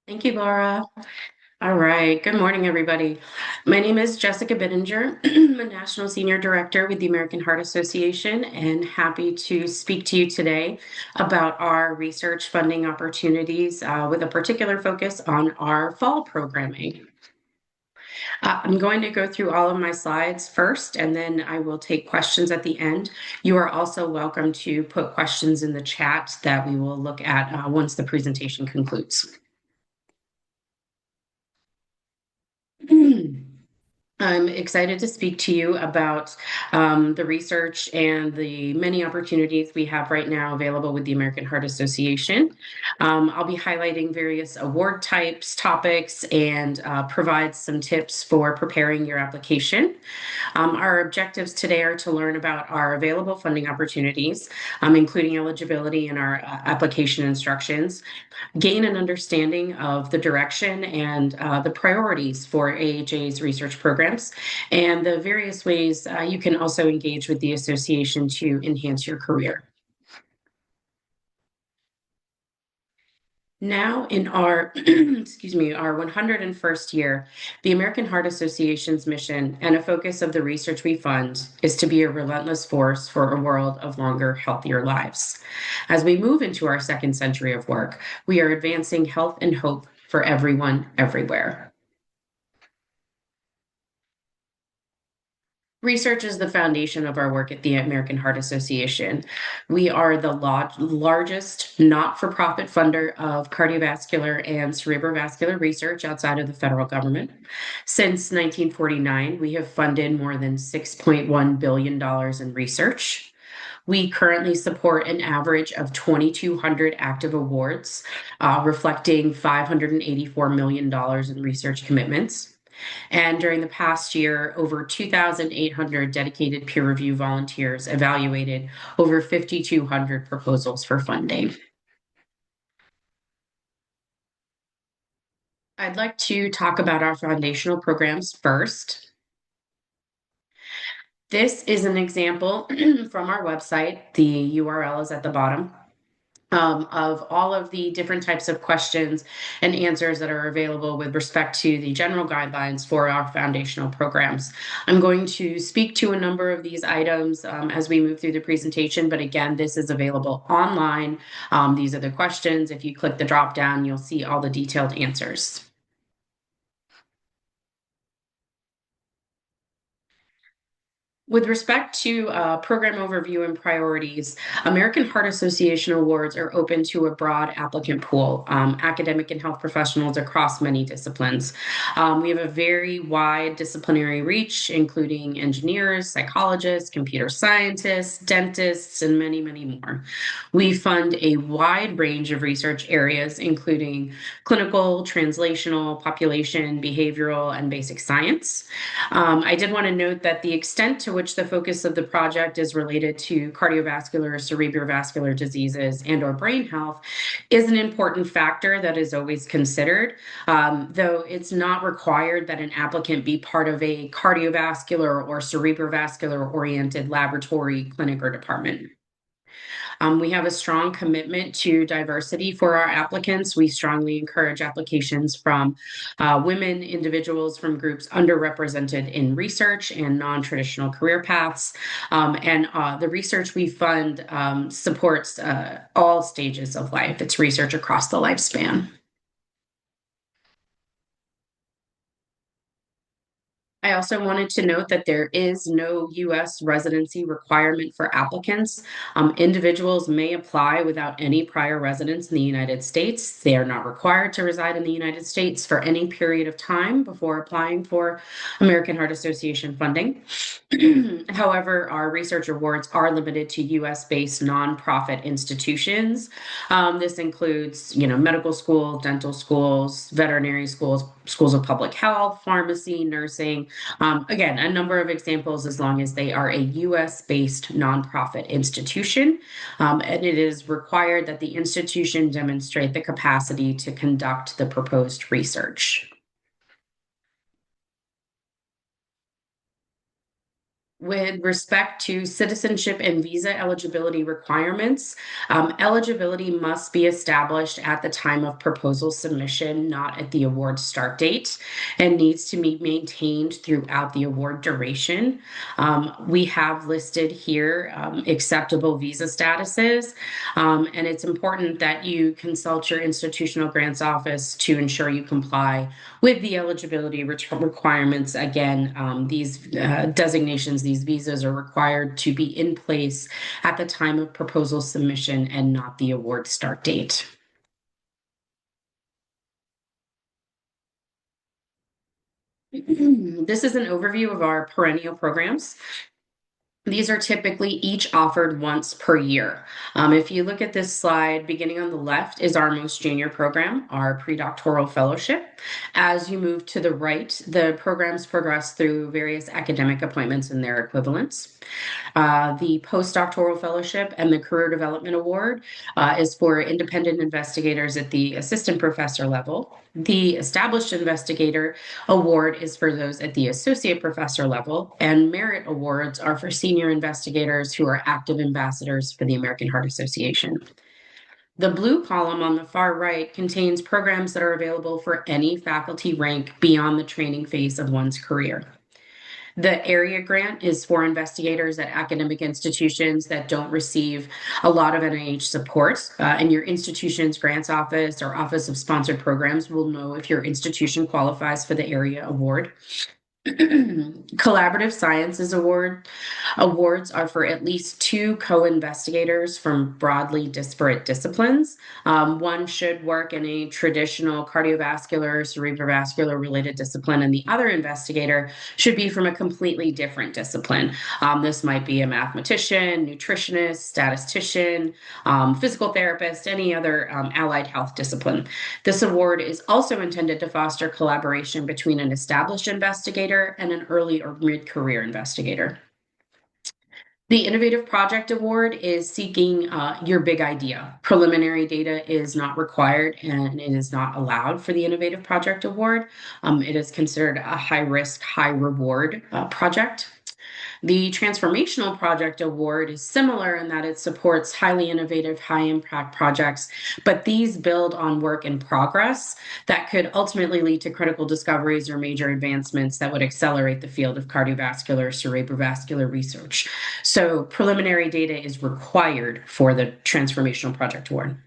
Thank you, Laura. All right. Good morning, everybody. My name is Jessica Bittinger. I'm a National Senior Director with the American Heart Association and happy to speak to you today about our research funding opportunities with a particular focus on our fall programming. I'm going to go through all of my slides first, and then I will take questions at the end. You are also welcome to put questions in the chat that we will look at once the presentation concludes. I'm excited to speak to you about the research and the many opportunities we have right now available with the American Heart Association. I'll be highlighting various award types, topics, and provide some tips for preparing your application. Our objectives today are to learn about our available funding opportunities, including eligibility and our application instructions, gain an understanding of the direction and the priorities for AHA's research programs, and the various ways you can also engage with the association to enhance your career. Now in our, excuse me, our 101st year, the American Heart Association's mission and a focus of the research we fund is to be a relentless force for a world of longer, healthier lives. As we move into our second century of work, we are advancing health and hope for everyone, everywhere. Research is the foundation of our work at the American Heart Association. We are the largest not for profit funder of cardiovascular and cerebrovascular research outside of the federal government. Since 1949, we have funded more than $6.1 billion in research. We currently support an average of 2,200 active awards, reflecting $584 million in research commitments. And during the past year, over 2,800 dedicated peer review volunteers evaluated over 5,200 proposals for funding. I'd like to talk about our foundational programs first. This is an example from our website. The URL is at the bottom. Of all of the different types of questions and answers that are available with respect to the general guidelines for our foundational programs. I'm going to speak to a number of these items as we move through the presentation, but again, this is available online. These are the questions. If you click the drop down, you'll see all the detailed answers. With respect to program overview and priorities, American Heart Association awards are open to a broad applicant pool, academic and health professionals across many disciplines. We have a very wide disciplinary reach, including engineers, psychologists, computer scientists, dentists, and many, many more. We fund a wide range of research areas, including clinical, translational, population, behavioral, and basic science. I did want to note that the extent to which the focus of the project is related to cardiovascular, cerebrovascular diseases, and or brain health is an important factor that is always considered, though it's not required that an applicant be part of a cardiovascular or cerebrovascular oriented laboratory, clinic, or department. We have a strong commitment to diversity for our applicants. We strongly encourage applications from women, individuals from groups underrepresented in research and non-traditional career paths. And the research we fund supports all stages of life. It's research across the lifespan. I also wanted to note that there is no U.S. residency requirement for applicants. Individuals may apply without any prior residence in the United States. They are not required to reside in the United States for any period of time before applying for American Heart Association funding. However, our research awards are limited to U.S.-based nonprofit institutions. This includes, medical schools, dental schools, veterinary schools, schools of public health, pharmacy, nursing. Again, a number of examples as long as they are a US-based nonprofit institution. And it is required that the institution demonstrate the capacity to conduct the proposed research. With respect to citizenship and visa eligibility requirements, eligibility must be established at the time of proposal submission, not at the award start date, and needs to be maintained throughout the award duration. We have listed here acceptable visa statuses, and it's important that you consult your institutional grants office to ensure you comply with the eligibility requirements. Again, these designations, these visas are required to be in place at the time of proposal submission and not the award start date. This is an overview of our perennial programs. These are typically each offered once per year. If you look at this slide, beginning on the left is our most junior program, our pre-doctoral fellowship. As you move to the right, the programs progress through various academic appointments and their equivalents. The postdoctoral fellowship and the career development award is for independent investigators at the assistant professor level. The established investigator award is for those at the associate professor level, and merit awards are for senior investigators who are active ambassadors for the American Heart Association. The blue column on the far right contains programs that are available for any faculty rank beyond the training phase of one's career. The area grant is for investigators at academic institutions that don't receive a lot of NIH support, and your institution's grants office or office of sponsored programs will know if your institution qualifies for the area award. Collaborative Sciences awards are for at least two co-investigators from broadly disparate disciplines. One should work in a traditional cardiovascular, cerebrovascular related discipline, and the other investigator should be from a completely different discipline. This might be a mathematician, nutritionist, statistician, physical therapist, any other allied health discipline. This award is also intended to foster collaboration between an established investigator and an early or mid-career investigator. The Innovative Project Award is seeking your big idea. Preliminary data is not required and it is not allowed for the Innovative Project Award. It is considered a high risk, high reward project. The Transformational Project Award is similar in that it supports highly innovative, high impact projects, but these build on work in progress that could ultimately lead to critical discoveries or major advancements that would accelerate the field of cardiovascular, cerebrovascular research. So preliminary data is required for the Transformational Project Award.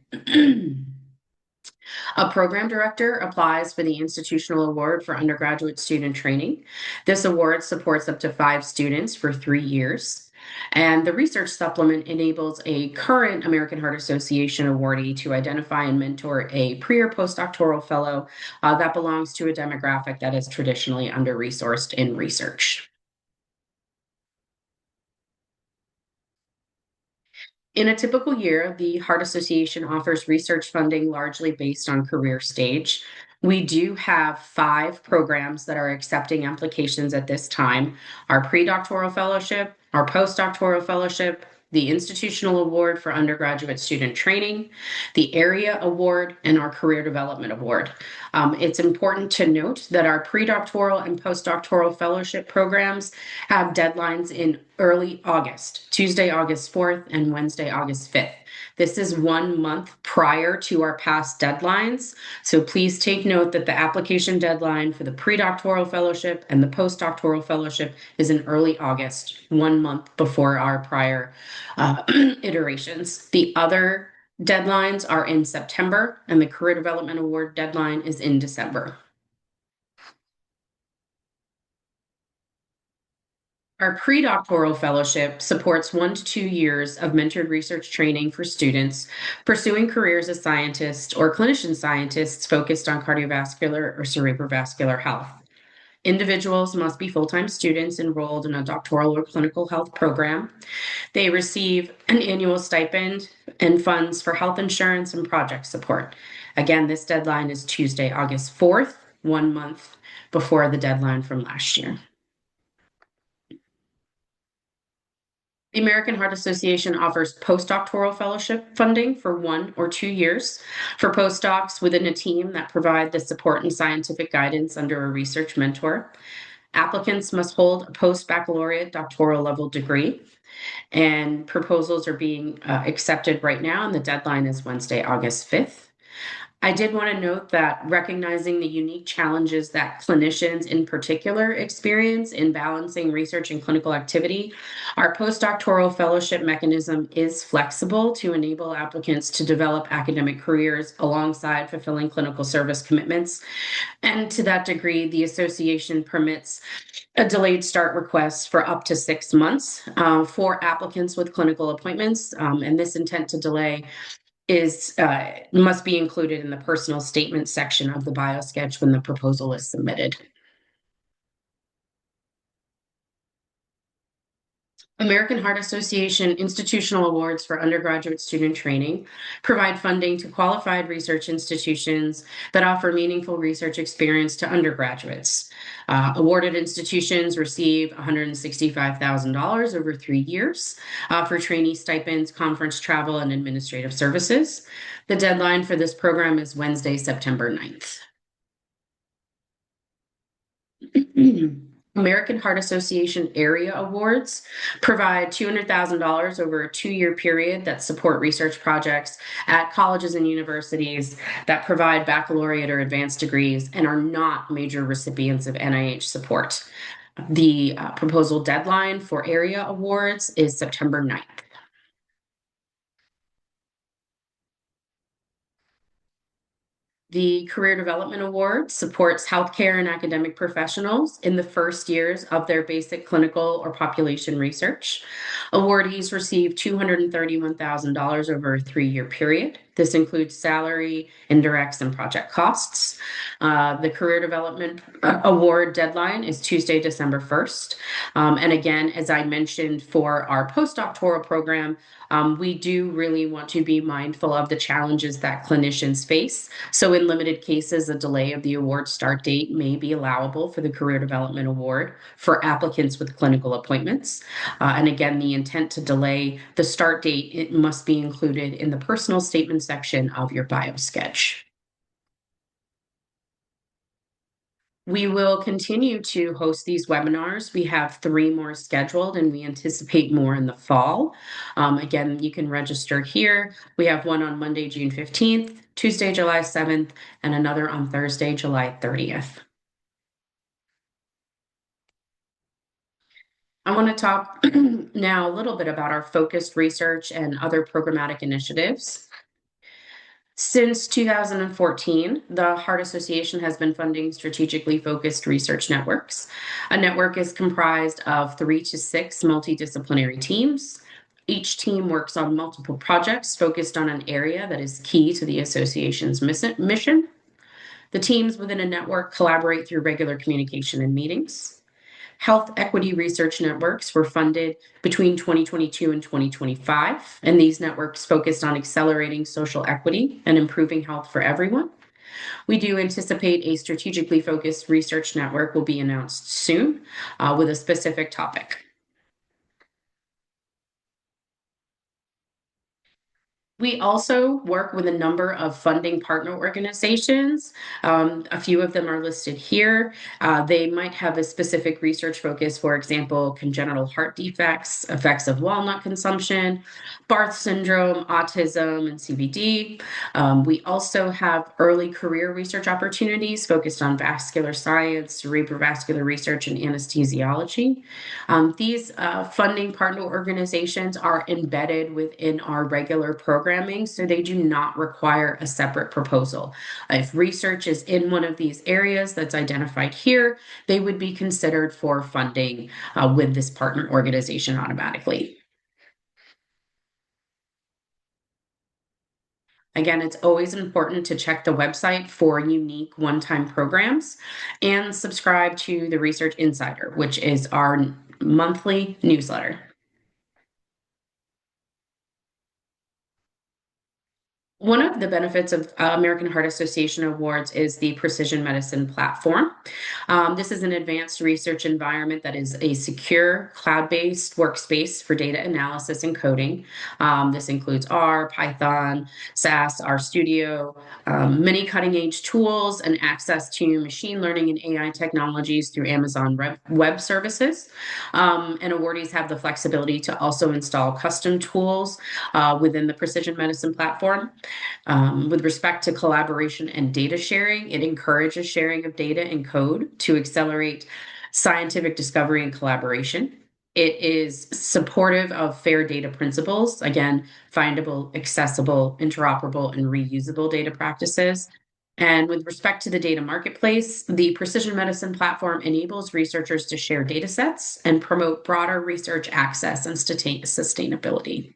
A program director applies for the Institutional Award for Undergraduate Student Training. This award supports up to 5 students for 3 years. And the research supplement enables a current American Heart Association awardee to identify and mentor a pre or postdoctoral fellow that belongs to a demographic that is traditionally under-resourced in research. In a typical year, the Heart Association offers research funding largely based on career stage. We do have 5 programs that are accepting applications at this time: our pre-doctoral fellowship, our postdoctoral fellowship, the Institutional Award for Undergraduate Student Training, the Area Award, and our Career Development Award. It's important to note that our pre-doctoral and postdoctoral fellowship programs have deadlines in early August, Tuesday, August 4th, and Wednesday, August 5th. This is 1 month prior to our past deadlines. So please take note that the application deadline for the pre-doctoral fellowship and the postdoctoral fellowship is in early August, 1 month before our prior iterations. The other deadlines are in September, and the Career Development Award deadline is in December. Our pre-doctoral fellowship supports 1 to 2 years of mentored research training for students pursuing careers as scientists or clinician scientists focused on cardiovascular or cerebrovascular health. Individuals must be full-time students enrolled in a doctoral or clinical health program. They receive an annual stipend and funds for health insurance and project support. Again, this deadline is Tuesday, August 4th, 1 month before the deadline from last year. The American Heart Association offers postdoctoral fellowship funding for 1 or 2 years for postdocs within a team that provide the support and scientific guidance under a research mentor. Applicants must hold a post-baccalaureate doctoral level degree, and proposals are being accepted right now, and the deadline is Wednesday, August 5th. I did want to note that recognizing the unique challenges that clinicians in particular experience in balancing research and clinical activity, our postdoctoral fellowship mechanism is flexible to enable applicants to develop academic careers alongside fulfilling clinical service commitments. And to that degree, the association permits a delayed start request for up to 6 months for applicants with clinical appointments. And this intent to delay is must be included in the personal statement section of the biosketch when the proposal is submitted. American Heart Association institutional awards for undergraduate student training provide funding to qualified research institutions that offer meaningful research experience to undergraduates. Awarded institutions receive $165,000 over 3 years for trainee stipends, conference travel, and administrative services. The deadline for this program is Wednesday, September 9th. American Heart Association Area Awards provide $200,000 over a 2-year period that support research projects at colleges and universities that provide baccalaureate or advanced degrees and are not major recipients of NIH support. The proposal deadline for area awards is September 9th. The Career Development Award supports healthcare and academic professionals in the first years of their basic clinical or population research. Awardees receive $231,000 over a 3-year period. This includes salary, indirects, and project costs. The Career Development Award deadline is Tuesday, December 1st. And again, as I mentioned for our postdoctoral program, we do really want to be mindful of the challenges that clinicians face. So in limited cases, a delay of the award start date may be allowable for the Career Development Award for applicants with clinical appointments. And again, the intent to delay the start date, it must be included in the personal statement section of your biosketch. We will continue to host these webinars. We have 3 more scheduled, and we anticipate more in the fall. Again, you can register here. We have one on Monday, June 15th, Tuesday, July 7th, and another on Thursday, July 30th. I want to talk now a little bit about our focused research and other programmatic initiatives. Since 2014, the Heart Association has been funding strategically focused research networks. A network is comprised of 3 to 6 multidisciplinary teams. Each team works on multiple projects focused on an area that is key to the association's mission. The teams within a network collaborate through regular communication and meetings. Health equity research networks were funded between 2022 and 2025, and these networks focused on accelerating social equity and improving health for everyone. We do anticipate a strategically focused research network will be announced soon with a specific topic. We also work with a number of funding partner organizations. A few of them are listed here. They might have a specific research focus, for example, congenital heart defects, effects of walnut consumption, Barth syndrome, autism, and CVD. We also have early career research opportunities focused on vascular science, cerebrovascular research, and anesthesiology. These funding partner organizations are embedded within our regular programming, so they do not require a separate proposal. If research is in one of these areas that's identified here, they would be considered for funding with this partner organization automatically. Again, it's always important to check the website for unique one-time programs and subscribe to the Research Insider, which is our monthly newsletter. One of the benefits of American Heart Association Awards is the Precision Medicine Platform. This is an advanced research environment that is a secure, cloud-based workspace for data analysis and coding. This includes R, Python, SAS, RStudio, many cutting-edge tools, and access to machine learning and AI technologies through Amazon Web Services. And awardees have the flexibility to also install custom tools within the Precision Medicine Platform. With respect to collaboration and data sharing, it encourages sharing of data and code to accelerate scientific discovery and collaboration. It is supportive of fair data principles, again, findable, accessible, interoperable, and reusable data practices. And with respect to the data marketplace, the Precision Medicine Platform enables researchers to share data sets and promote broader research access and sustainability.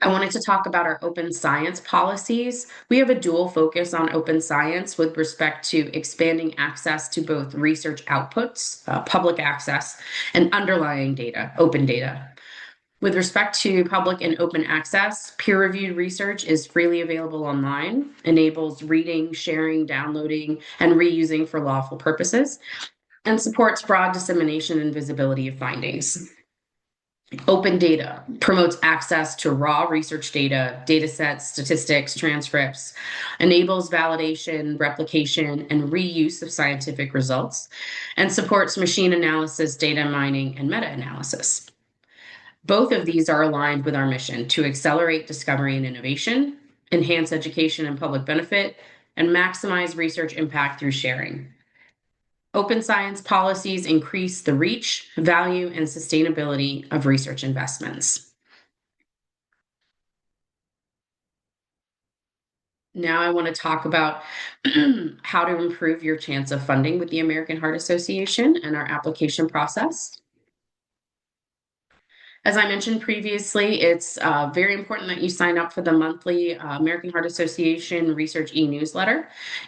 I wanted to talk about our open science policies. We have a dual focus on open science with respect to expanding access to both research outputs, public access, and underlying data, open data. With respect to public and open access, peer-reviewed research is freely available online, enables reading, sharing, downloading, and reusing for lawful purposes, and supports broad dissemination and visibility of findings. Open data promotes access to raw research data, data sets, statistics, transcripts, enables validation, replication, and reuse of scientific results, and supports machine analysis, data mining, and meta-analysis. Both of these are aligned with our mission to accelerate discovery and innovation, enhance education and public benefit, and maximize research impact through sharing. Open science policies increase the reach, value, and sustainability of research investments. Now I want to talk about how to improve your chance of funding with the American Heart Association and our application process. As I mentioned previously, it's very important that you sign up for the monthly American Heart Association Research e-newsletter.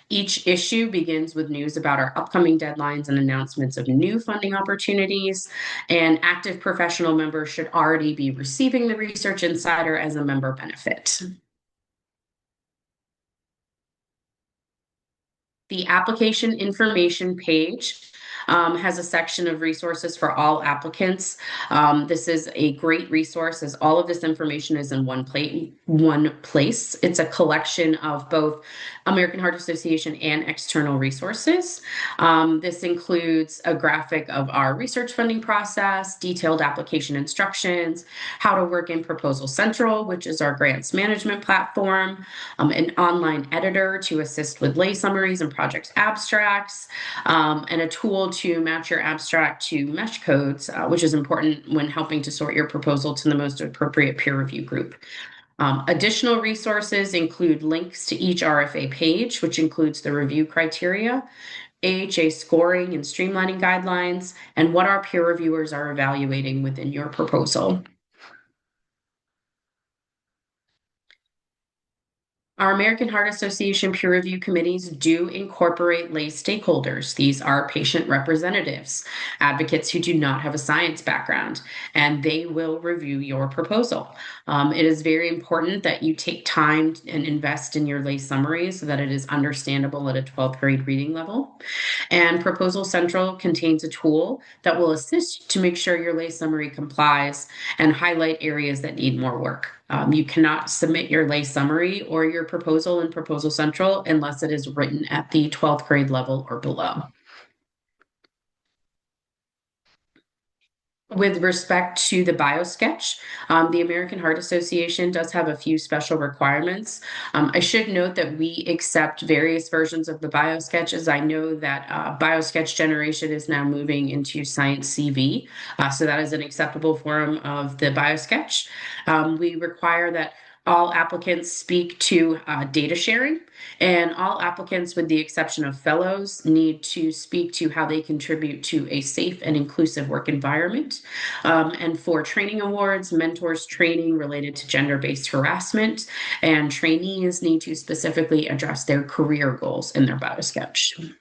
Each issue begins with news about our upcoming deadlines and announcements of new funding opportunities, and active professional members should already be receiving the Research Insider as a member benefit. The application information page has a section of resources for all applicants. This is a great resource as all of this information is in one place. It's a collection of both American Heart Association and external resources. This includes a graphic of our research funding process, detailed application instructions, how to work in Proposal Central, which is our grants management platform, an online editor to assist with lay summaries and project abstracts, and a tool to match your abstract to MESH codes, which is important when helping to sort your proposal to the most appropriate peer review group. Additional resources include links to each RFA page, which includes the review criteria, AHA scoring and streamlining guidelines, and what our peer reviewers are evaluating within your proposal. Our American Heart Association peer review committees do incorporate lay stakeholders. These are patient representatives, advocates who do not have a science background, and they will review your proposal. It is very important that you take time and invest in your lay summary so that it is understandable at a 12th grade reading level. And Proposal Central contains a tool that will assist to make sure your lay summary complies and highlight areas that need more work. You cannot submit your lay summary or your proposal in Proposal Central unless it is written at the 12th grade level or below. With respect to the BioSketch, the American Heart Association does have a few special requirements. I should note that we accept various versions of the BioSketch, as I know that BioSketch generation is now moving into Science CV, so that is an acceptable form of the BioSketch. We require that all applicants speak to data sharing, and all applicants, with the exception of fellows, need to speak to how they contribute to a safe and inclusive work environment. And for training awards, mentors training related to gender-based harassment, and trainees need to specifically address their career goals in their BioSketch.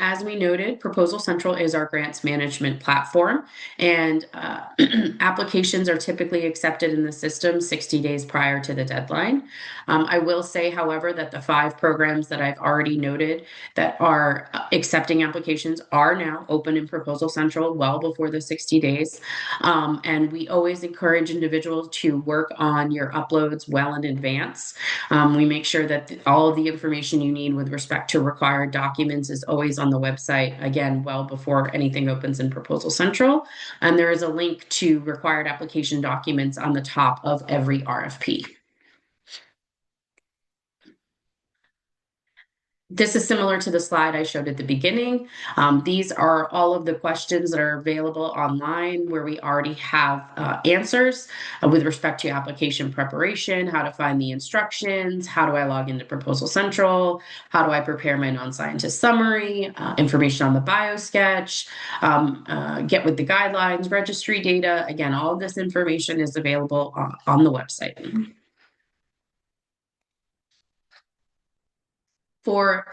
As we noted, Proposal Central is our grants management platform, and applications are typically accepted in the system 60 days prior to the deadline. I will say, however, that the 5 programs that I've already noted that are accepting applications are now open in Proposal Central well before the 60 days. And we always encourage individuals to work on your uploads well in advance. We make sure that all of the information you need with respect to required documents is always on the website, again, well before anything opens in Proposal Central. And there is a link to required application documents on the top of every RFP. This is similar to the slide I showed at the beginning. These are all of the questions that are available online where we already have answers with respect to application preparation, how to find the instructions, how do I log into Proposal Central, how do I prepare my non-scientist summary, information on the biosketch, get with the guidelines, registry data. Again, all of this information is available on the website. For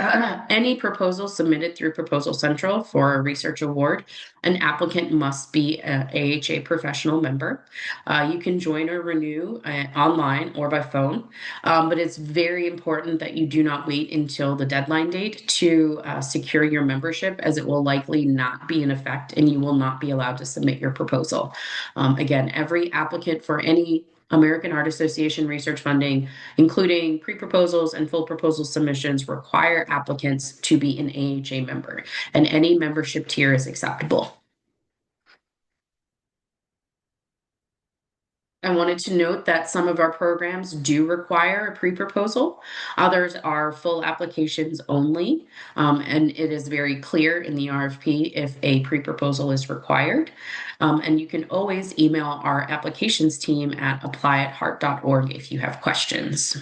any proposal submitted through Proposal Central for a research award, an applicant must be an AHA professional member. You can join or renew online or by phone, but it's very important that you do not wait until the deadline date to secure your membership, as it will likely not be in effect and you will not be allowed to submit your proposal. Again, every applicant for any American Heart Association research funding, including pre-proposals and full proposal submissions, require applicants to be an AHA member, and any membership tier is acceptable. I wanted to note that some of our programs do require a pre-proposal. Others are full applications only, and it is very clear in the RFP if a pre-proposal is required. And you can always email our applications team at apply@heart.org if you have questions.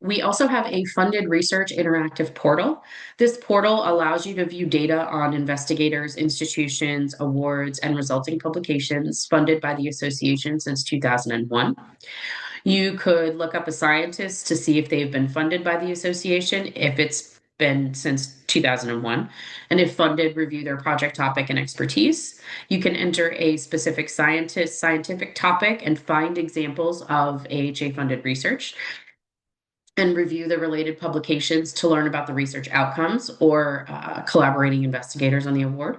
We also have a funded research interactive portal. This portal allows you to view data on investigators, institutions, awards, and resulting publications funded by the association since 2001. You could look up a scientist to see if they've been funded by the association, if it's been since 2001, and if funded, review their project topic and expertise. You can enter a specific scientific topic and find examples of AHA funded research, and review the related publications to learn about the research outcomes or collaborating investigators on the award.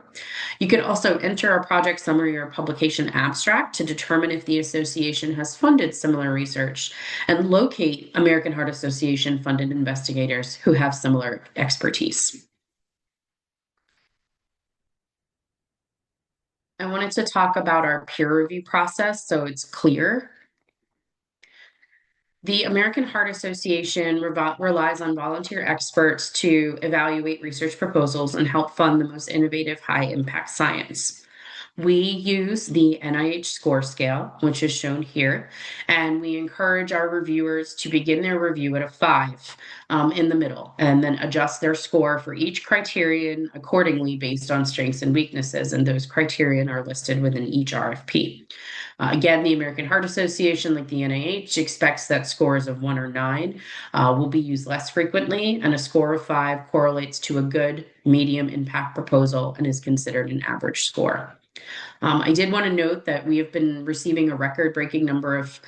You can also enter a project summary or publication abstract to determine if the association has funded similar research and locate American Heart Association funded investigators who have similar expertise. I wanted to talk about our peer review process so it's clear. The American Heart Association relies on volunteer experts to evaluate research proposals and help fund the most innovative, high-impact science. We use the NIH score scale, which is shown here, and we encourage our reviewers to begin their review at a 5 in the middle, and then adjust their score for each criterion accordingly based on strengths and weaknesses, and those criterion are listed within each RFP. Again, the American Heart Association, like the NIH, expects that scores of 1 or 9 will be used less frequently, and a score of 5 correlates to a good, medium impact proposal and is considered an average score. I did want to note that we have been receiving a record-breaking number of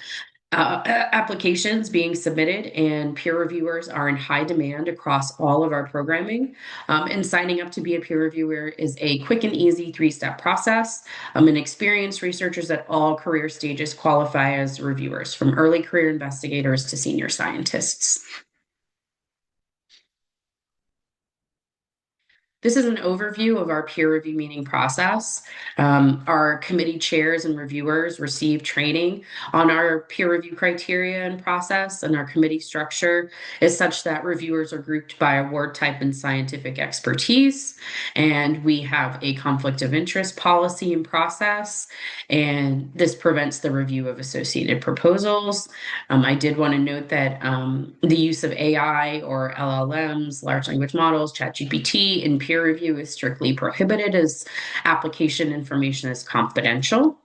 applications being submitted, and peer reviewers are in high demand across all of our programming. And signing up to be a peer reviewer is a quick and easy 3-step process. And experienced researchers at all career stages qualify as reviewers, from early career investigators to senior scientists. This is an overview of our peer review meeting process. Our committee chairs and reviewers receive training on our peer review criteria and process, and our committee structure is such that reviewers are grouped by award type and scientific expertise, and we have a conflict of interest policy and process, and this prevents the review of associated proposals. I did want to note that the use of AI or LLMs, large language models, ChatGPT, in peer review is strictly prohibited, as application information is confidential.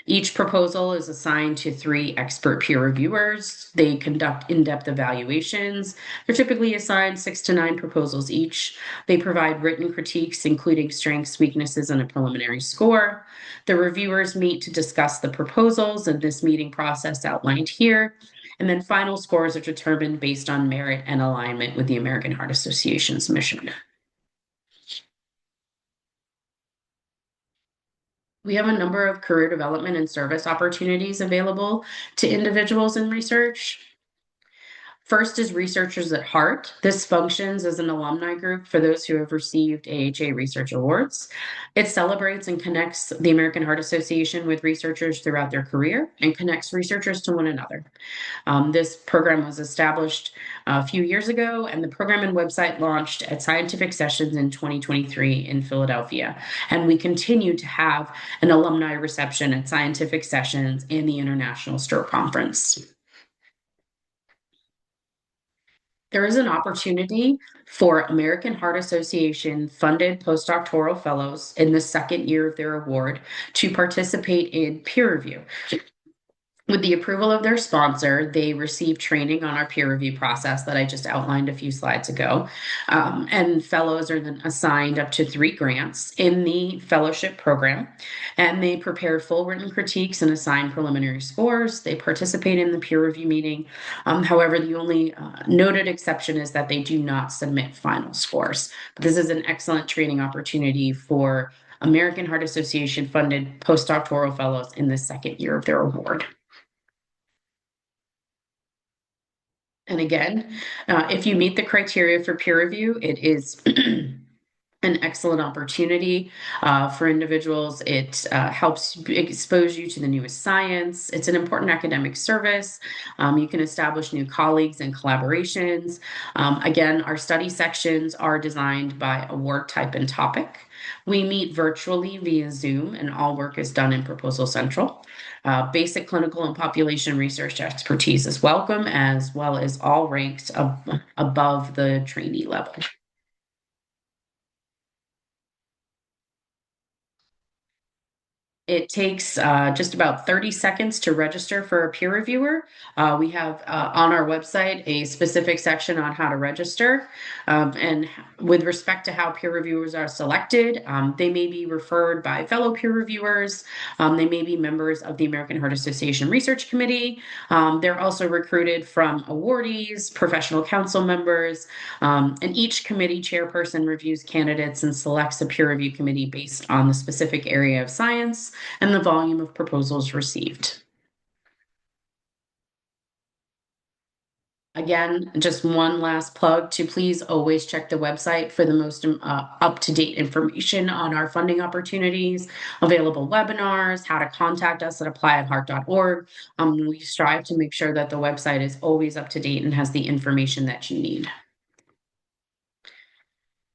Each proposal is assigned to 3 expert peer reviewers. They conduct in-depth evaluations. They're typically assigned 6 to 9 proposals each. They provide written critiques, including strengths, weaknesses, and a preliminary score. The reviewers meet to discuss the proposals and this meeting process outlined here. And then final scores are determined based on merit and alignment with the American Heart Association's mission. We have a number of career development and service opportunities available to individuals in research. First is Researchers at Heart. This functions as an alumni group for those who have received AHA Research Awards. It celebrates and connects the American Heart Association with researchers throughout their career and connects researchers to one another. This program was established a few years ago, and the program and website launched at Scientific Sessions in 2023 in Philadelphia. And we continue to have an alumni reception at Scientific Sessions and the International Stroke Conference. There is an opportunity for American Heart Association funded postdoctoral fellows in the second year of their award to participate in peer review. With the approval of their sponsor, they receive training on our peer review process that I just outlined a few slides ago. And fellows are then assigned up to 3 grants in the fellowship program. And they prepare full written critiques and assign preliminary scores. They participate in the peer review meeting. However, the only noted exception is that they do not submit final scores. But this is an excellent training opportunity for American Heart Association funded postdoctoral fellows in the second year of their award. And again, if you meet the criteria for peer review, it is an excellent opportunity for individuals. It helps expose you to the newest science. It's an important academic service. You can establish new colleagues and collaborations. Again, our study sections are designed by award type and topic. We meet virtually via Zoom, and all work is done in Proposal Central. Basic clinical and population research expertise is welcome, as well as all ranks above the trainee level. It takes just about 30 seconds to register for a peer reviewer. We have on our website a specific section on how to register. And with respect to how peer reviewers are selected, they may be referred by fellow peer reviewers. They may be members of the American Heart Association Research Committee. They're also recruited from awardees, professional council members, and each committee chairperson reviews candidates and selects a peer review committee based on the specific area of science and the volume of proposals received. Again, just one last plug to please always check the website for the most up-to-date information on our funding opportunities, available webinars, how to contact us at applyadheart.org. We strive to make sure that the website is always up to date and has the information that you need.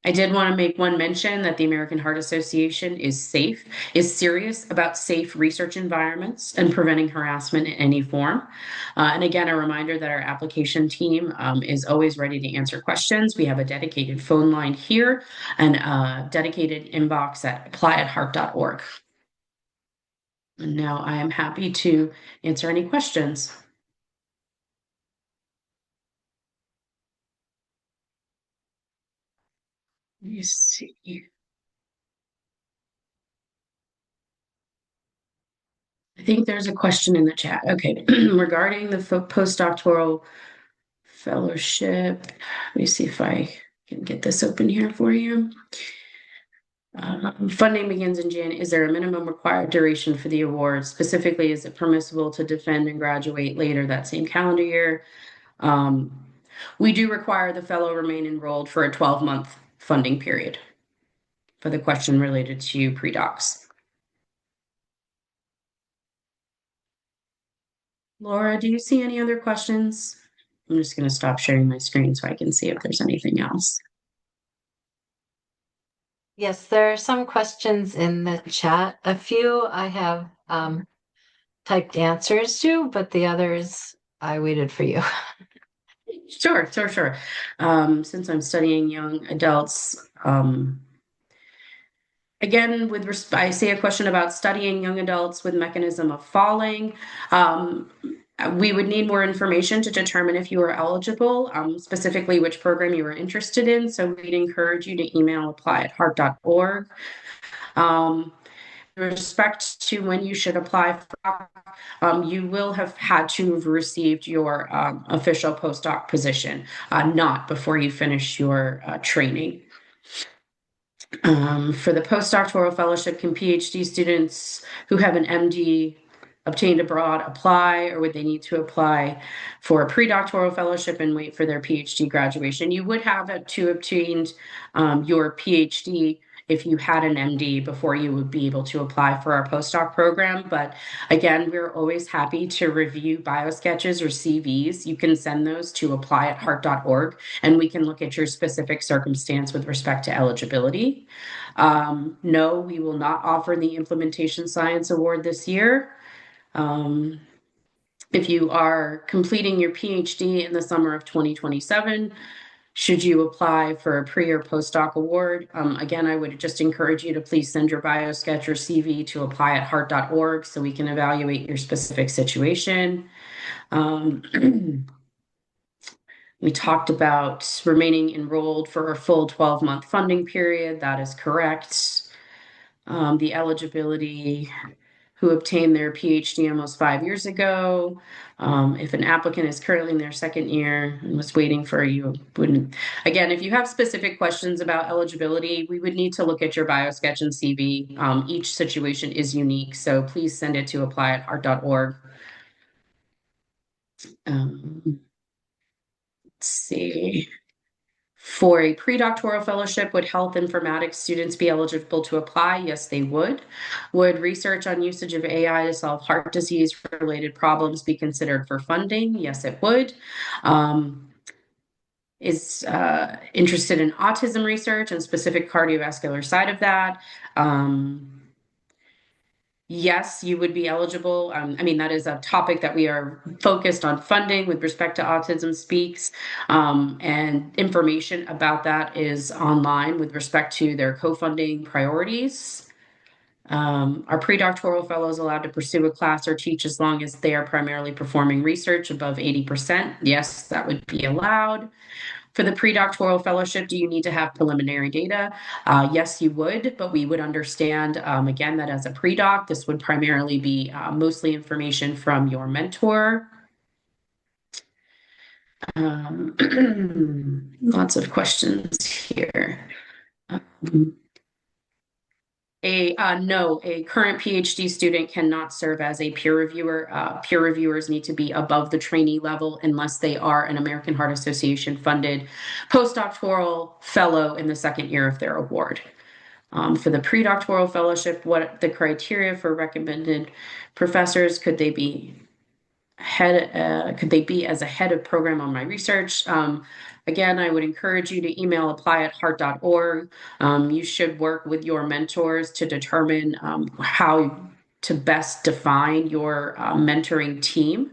I did want to make one mention that the American Heart Association is serious about safe research environments and preventing harassment in any form. And again, a reminder that our application team is always ready to answer questions. We have a dedicated phone line here and a dedicated inbox at applyadheart.org. And now I am happy to answer any questions. Let me see. I think there's a question in the chat. Okay, regarding the postdoctoral fellowship. Let me see if I can get this open here for you. Funding begins in Jan. Is there a minimum required duration for the award? Specifically, is it permissible to defend and graduate later that same calendar year? We do require the fellow remain enrolled for a 12-month funding period for the question related to pre-docs. Laura, do you see any other questions? I'm just going to stop sharing my screen so I can see if there's anything else. Yes, there are some questions in the chat. A few I have typed answers to, but the others I waited for you. Sure. Since I'm studying young adults, Again, I see a question about studying young adults with mechanism of falling. We would need more information to determine if you are eligible, specifically which program you are interested in. So we'd encourage you to email apply@heart.org. With respect to when you should apply for, you will have had to have received your official postdoc position, not before you finish your training. For the postdoctoral fellowship, can PhD students who have an MD obtained abroad apply, or would they need to apply for a pre-doctoral fellowship and wait for their PhD graduation? You would have to obtain your PhD if you had an MD before you would be able to apply for our postdoc program. But again, we're always happy to review biosketches or CVs. You can send those to apply@heart.org, and we can look at your specific circumstance with respect to eligibility. No, we will not offer the Implementation Science Award this year. If you are completing your PhD in the summer of 2027, should you apply for a pre or postdoc award? Again, I would just encourage you to please send your biosketch or CV to apply@heart.org so we can evaluate your specific situation. We talked about remaining enrolled for a full 12-month funding period. That is correct. The eligibility, who obtained their PhD almost 5 years ago. If an applicant is currently in their second year and was waiting for you, wouldn't. Again, if you have specific questions about eligibility, we would need to look at your biosketch and CV. Each situation is unique, so please send it to apply@heart.org. Let's see. For a pre-doctoral fellowship, would health informatics students be eligible to apply? Yes, they would. Would research on usage of AI to solve heart disease-related problems be considered for funding? Yes, it would. Is interested in autism research and specific cardiovascular side of that? Yes, you would be eligible. I mean, that is a topic that we are focused on funding with respect to Autism Speaks, and information about that is online with respect to their co-funding priorities. Are pre-doctoral fellows allowed to pursue a class or teach as long as they are primarily performing research above 80%? Yes, that would be allowed. For the pre-doctoral fellowship, do you need to have preliminary data? Yes, you would, but we would understand, again, that as a pre-doc, this would primarily be mostly information from your mentor. Lots of questions here. No, a current PhD student cannot serve as a peer reviewer. Peer reviewers need to be above the trainee level unless they are an American Heart Association funded postdoctoral fellow in the second year of their award. For the pre-doctoral fellowship, what the criteria for recommended professors? Could they be as a head of program on my research? Again, I would encourage you to email apply@heart.org. You should work with your mentors to determine how to best define your mentoring team.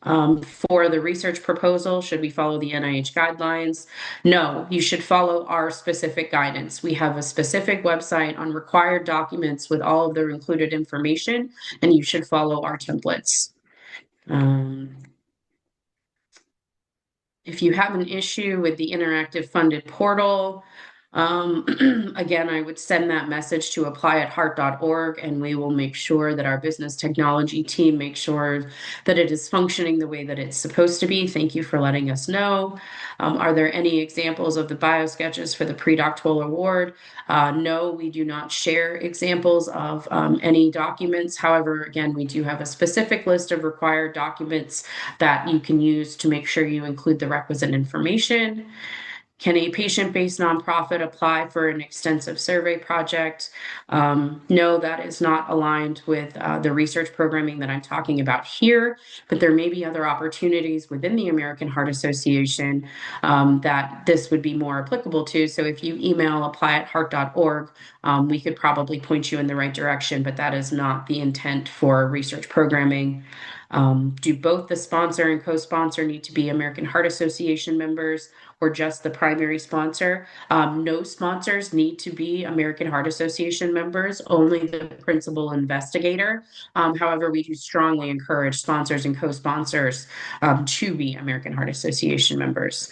For the research proposal, should we follow the NIH guidelines? No, you should follow our specific guidance. We have a specific website on required documents with all of their included information, and you should follow our templates. If you have an issue with the interactive funded portal, again, I would send that message to apply@heart.org, and we will make sure that our business technology team makes sure that it is functioning the way that it's supposed to be. Thank you for letting us know. Are there any examples of the biosketches for the pre-doctoral award? No, we do not share examples of any documents. However, again, we do have a specific list of required documents that you can use to make sure you include the requisite information. Can a patient-based nonprofit apply for an extensive survey project? No, that is not aligned with the research programming that I'm talking about here, but there may be other opportunities within the American Heart Association that this would be more applicable to. So if you email apply@heart.org, we could probably point you in the right direction, but that is not the intent for research programming. Do both the sponsor and co-sponsor need to be American Heart Association members or just the primary sponsor? No sponsors need to be American Heart Association members, only the principal investigator. However, we do strongly encourage sponsors and co-sponsors to be American Heart Association members.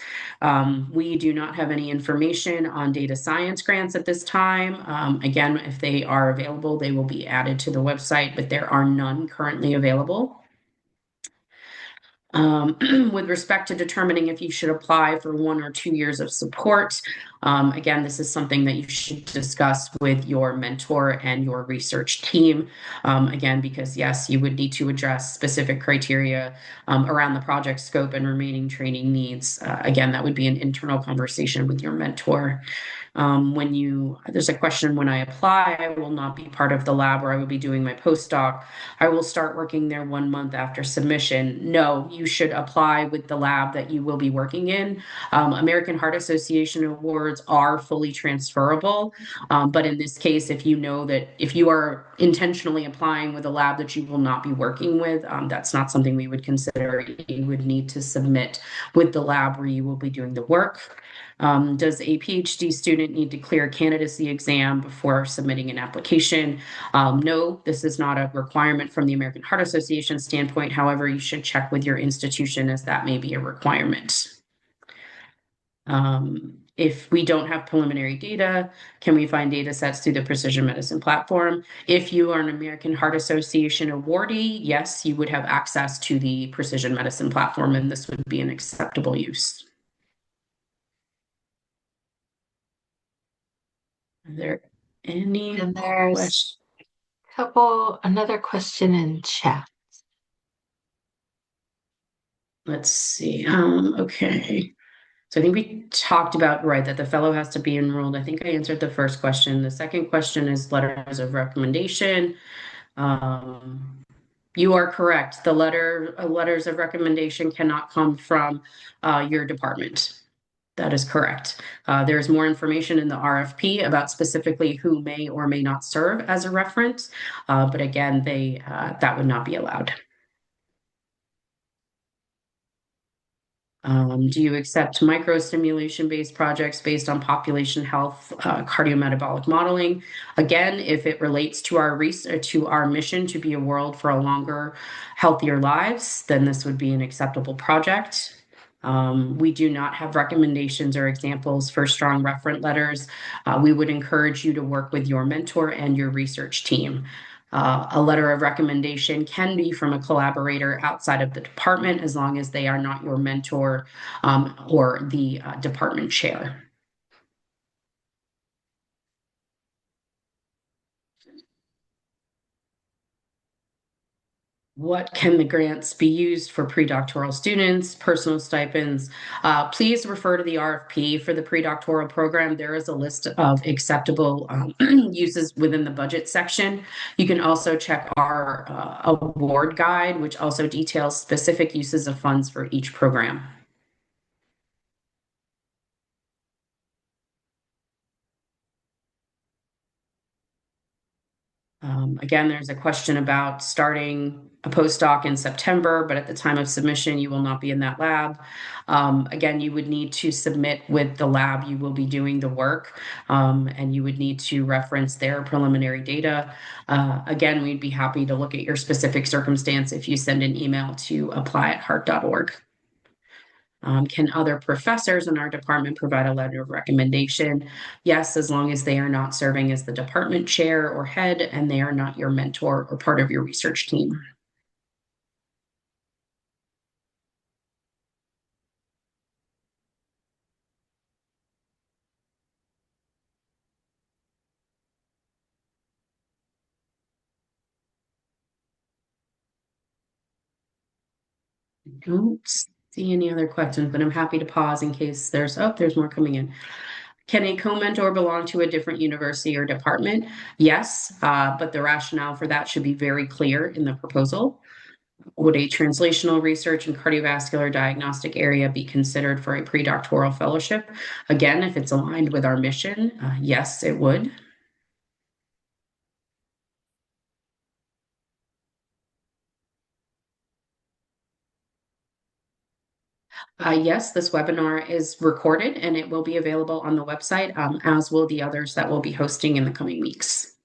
We do not have any information on data science grants at this time. Again, if they are available, they will be added to the website, but there are none currently available. With respect to determining if you should apply for 1 or 2 years of support, again, this is something that you should discuss with your mentor and your research team. Again, because yes, you would need to address specific criteria around the project scope and remaining training needs. Again, that would be an internal conversation with your mentor. There's a question, when I apply, I will not be part of the lab where I will be doing my postdoc. I will start working there 1 month after submission. No, you should apply with the lab that you will be working in. American Heart Association awards are fully transferable. But in this case, if you know that if you are intentionally applying with a lab that you will not be working with, that's not something we would consider. You would need to submit with the lab where you will be doing the work. Does a PhD student need to clear a candidacy exam before submitting an application? No, this is not a requirement from the American Heart Association standpoint. However, you should check with your institution as that may be a requirement. If we don't have preliminary data, can we find data sets through the Precision Medicine platform? If you are an American Heart Association awardee, yes, you would have access to the Precision Medicine platform, and this would be an acceptable use. Are there any And there's questions? another question in chat. Let's see. Okay. So I think we talked about, right, that the fellow has to be enrolled. I think I answered the first question. The second question is letters of recommendation. You are correct. The letters of recommendation cannot come from your department. That is correct. There's more information in the RFP about specifically who may or may not serve as a reference, but again, that would not be allowed. Do you accept microstimulation-based projects based on population health, cardiometabolic modeling? Again, if it relates to our mission to be a world for a longer, healthier lives, then this would be an acceptable project. We do not have recommendations or examples for strong reference letters. We would encourage you to work with your mentor and your research team. A letter of recommendation can be from a collaborator outside of the department as long as they are not your mentor or the department chair. What can the grants be used for predoctoral students, personal stipends? Please refer to the RFP for the predoctoral program. There is a list of acceptable uses within the budget section. You can also check our award guide, which also details specific uses of funds for each program. Again, there's a question about starting a postdoc in September, but at the time of submission, you will not be in that lab. Again, you would need to submit with the lab you will be doing the work, and you would need to reference their preliminary data. Again, we'd be happy to look at your specific circumstance if you send an email to apply@heart.org. Can other professors in our department provide a letter of recommendation? Yes, as long as they are not serving as the department chair or head and they are not your mentor or part of your research team. I don't see any other questions, but I'm happy to pause in case there's more coming in. Can a co-mentor belong to a different university or department? Yes, but the rationale for that should be very clear in the proposal. Would a translational research and cardiovascular diagnostic area be considered for a predoctoral fellowship? Again, if it's aligned with our mission, yes, it would. Yes, this webinar is recorded and it will be available on the website, as will the others that we'll be hosting in the coming weeks.